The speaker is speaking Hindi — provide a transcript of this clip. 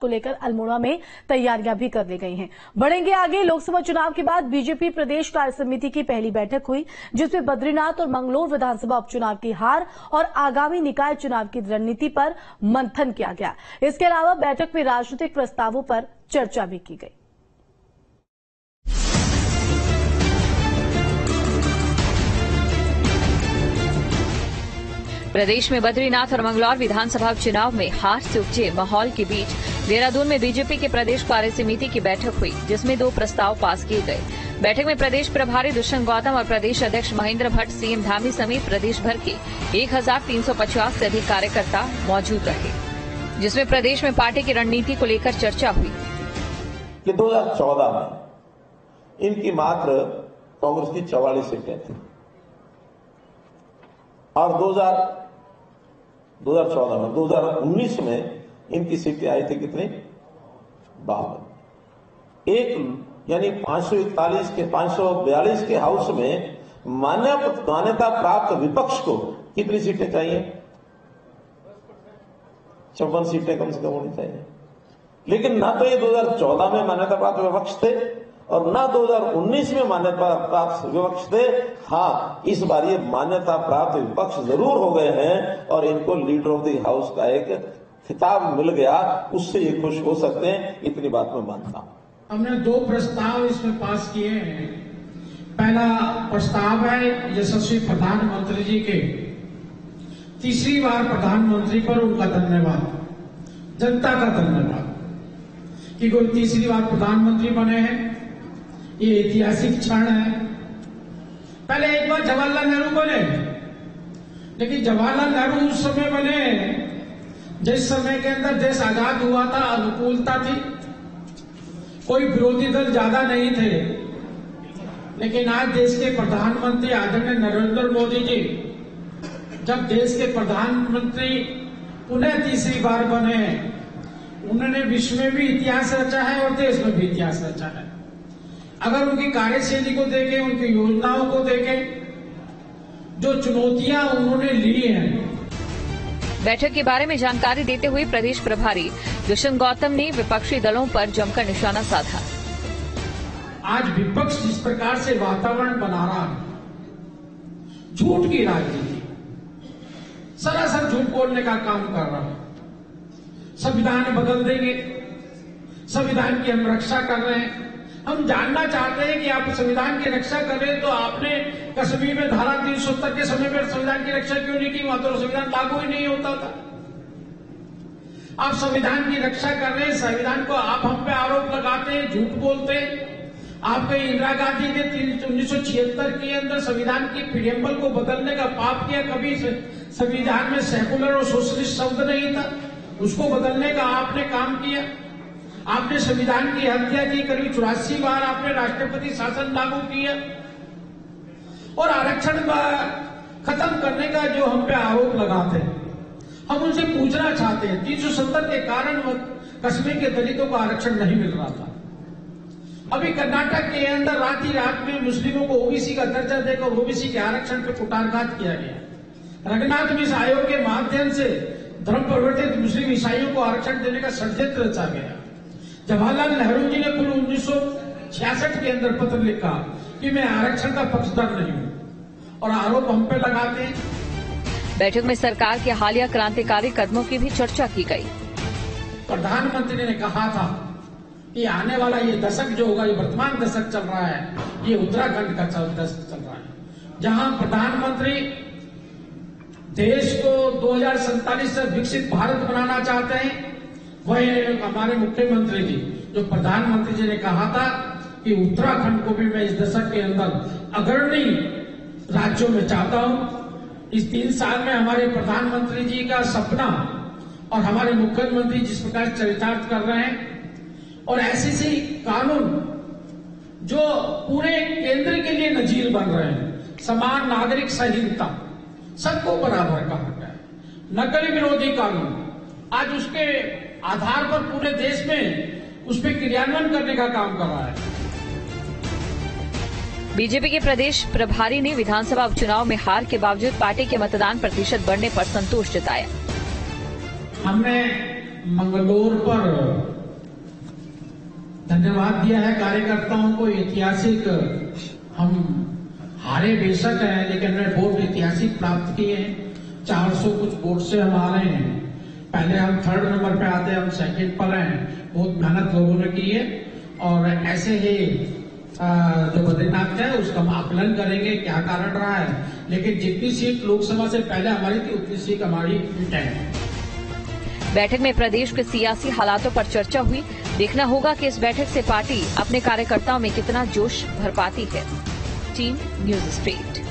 को लेकर अल्मोड़ा में तैयारियां भी कर ली गई हैं। बढ़ेंगे आगे। लोकसभा चुनाव के बाद बीजेपी प्रदेश कार्य समिति की पहली बैठक हुई, जिसमें बद्रीनाथ और मंगलौर विधानसभा उपचुनाव की हार और आगामी निकाय चुनाव की रणनीति पर मंथन किया गया। इसके अलावा बैठक में राजनीतिक प्रस्तावों पर चर्चा भी की गई। प्रदेश में बद्रीनाथ और मंगलौर विधानसभा चुनाव में हार से उपजे माहौल के बीच देहरादून में बीजेपी के प्रदेश कार्य समिति की बैठक हुई, जिसमें 2 प्रस्ताव पास किए गए। बैठक में प्रदेश प्रभारी दुष्यंत गौतम और प्रदेश अध्यक्ष महेंद्र भट्ट, सीएम धामी समेत प्रदेश भर के 1350 से अधिक कार्यकर्ता मौजूद रहे, जिसमें प्रदेश में पार्टी की रणनीति को लेकर चर्चा हुई। 2014 में इनकी मात्र कांग्रेस की 44 सीटें थी और 2019 में इनकी सीटें आई थी कितनी? 52। यानी 542 के हाउस में मान्यता प्राप्त विपक्ष को कितनी सीटें चाहिए? 54 सीटें कम से कम होनी चाहिए। लेकिन ना तो ये 2014 में मान्यता प्राप्त विपक्ष थे और ना 2019 में मान्यता प्राप्त विपक्ष थे। हाँ, इस बार ये मान्यता प्राप्त विपक्ष जरूर हो गए हैं और इनको लीडर ऑफ द हाउस का एक खिताब मिल गया, उससे ये खुश हो सकते हैं, इतनी बात मैं मानता हूं। हमने 2 प्रस्ताव इसमें पास किए हैं। पहला प्रस्ताव है यशस्वी प्रधानमंत्री जी के तीसरी बार प्रधानमंत्री पर उनका धन्यवाद, जनता का धन्यवाद कि कोई तीसरी बार प्रधानमंत्री बने हैं। ये ऐतिहासिक क्षण है। पहले एक बार जवाहरलाल नेहरू बने, लेकिन जवाहरलाल नेहरू उस समय बने जिस समय के अंदर देश आजाद हुआ था, अनुकूलता थी, कोई विरोधी दल ज्यादा नहीं थे। लेकिन आज देश के प्रधानमंत्री आदरणीय नरेंद्र मोदी जी जब देश के प्रधानमंत्री पुनः तीसरी बार बने, उन्होंने विश्व में भी इतिहास रचा है और देश में भी इतिहास रचा है। अगर उनकी कार्यशैली को देखें, उनकी योजनाओं को देखें, जो चुनौतियां उन्होंने ली हैं। बैठक के बारे में जानकारी देते हुए प्रदेश प्रभारी दुष्यंत गौतम ने विपक्षी दलों पर जमकर निशाना साधा। आज विपक्ष जिस प्रकार से वातावरण बना रहा है, झूठ की राजनीति, सरासर झूठ बोलने का काम कर रहा है। संविधान बदल देंगे, संविधान की हम रक्षा कर रहे हैं। हम जानना चाहते हैं कि आप संविधान की रक्षा करें तो आपने कश्मीर में धारा 370 के समय पर संविधान की रक्षा क्यों नहीं की? वहां तो संविधान लागू ही नहीं होता था। आप संविधान की रक्षा कर रहे हैं, संविधान को आप हम पे आरोप लगाते हैं, झूठ बोलते हैं। आपने इंदिरा गांधी के 1976 के अंदर संविधान की प्रीएम्बल को बदलने का पाप किया। कभी संविधान में सेकुलर और सोशलिस्ट शब्द नहीं था, उसको बदलने का आपने काम किया। आपने संविधान की हत्या की, करीब 84 बार आपने राष्ट्रपति शासन लागू किया और आरक्षण खत्म करने का जो हम पे आरोप लगाते हैं, हम उनसे पूछना चाहते हैं 370 के कारण कश्मीर के दलितों को आरक्षण नहीं मिल रहा था। अभी कर्नाटक के अंदर रात में मुस्लिमों को ओबीसी का दर्जा देकर ओबीसी के आरक्षण पे कुटारघात किया गया। रघुनाथ मिश्र आयोग के माध्यम से धर्म परिवर्तित मुस्लिम ईसाइयों को आरक्षण देने का षड्यंत्र रचा गया। जवाहरलाल नेहरू जी ने कुल 1966 के अंदर पत्र लिखा कि मैं आरक्षण का पक्षधर नहीं हूं और आरोप हम पे लगाते हैं। बैठक में सरकार के हालिया क्रांतिकारी कदमों की भी चर्चा की गई। प्रधानमंत्री ने कहा था कि आने वाला ये दशक जो होगा, ये वर्तमान दशक चल रहा है, ये उत्तराखंड का दशक चल रहा है, जहां प्रधानमंत्री देश को 2047 से विकसित भारत बनाना चाहते हैं। वही हमारे मुख्यमंत्री जी, जो प्रधानमंत्री जी ने कहा था कि उत्तराखंड को भी मैं इस दशक के अंदर अग्रणी राज्यों में चाहता हूं। इस 3 साल में हमारे प्रधानमंत्री जी का सपना और हमारे मुख्यमंत्री जिस प्रकार चरितार्थ कर रहे हैं और ऐसे कानून जो पूरे केंद्र के लिए नजीर बन रहे हैं, समान नागरिक संहिता, सबको बराबर का हक है, नकल विरोधी कानून, आज उसके आधार पर पूरे देश में उस पर क्रियान्वयन करने का काम कर रहा है। बीजेपी के प्रदेश प्रभारी ने विधानसभा उपचुनाव में हार के बावजूद पार्टी के मतदान प्रतिशत बढ़ने पर संतोष जताया। हमने मंगलोर पर धन्यवाद दिया है कार्यकर्ताओं को। ऐतिहासिक हम हारे बेशक हैं, लेकिन हमने वोट ऐतिहासिक प्राप्त किए हैं। 400 कुछ वोट से हम हारे हैं। पहले हम 3rd नंबर पे आते हैं, हम 2nd पर हैं। बहुत मेहनत लोगों ने की है और ऐसे ही जो बद्रीनाथ है उसका हम आकलन करेंगे क्या कारण रहा है, लेकिन जितनी सीट लोकसभा से पहले हमारी थी उतनी सीट हमारी इंटेंट है। बैठक में प्रदेश के सियासी हालातों पर चर्चा हुई। देखना होगा कि इस बैठक से पार्टी अपने कार्यकर्ताओं में कितना जोश भर पाती है। Team news street.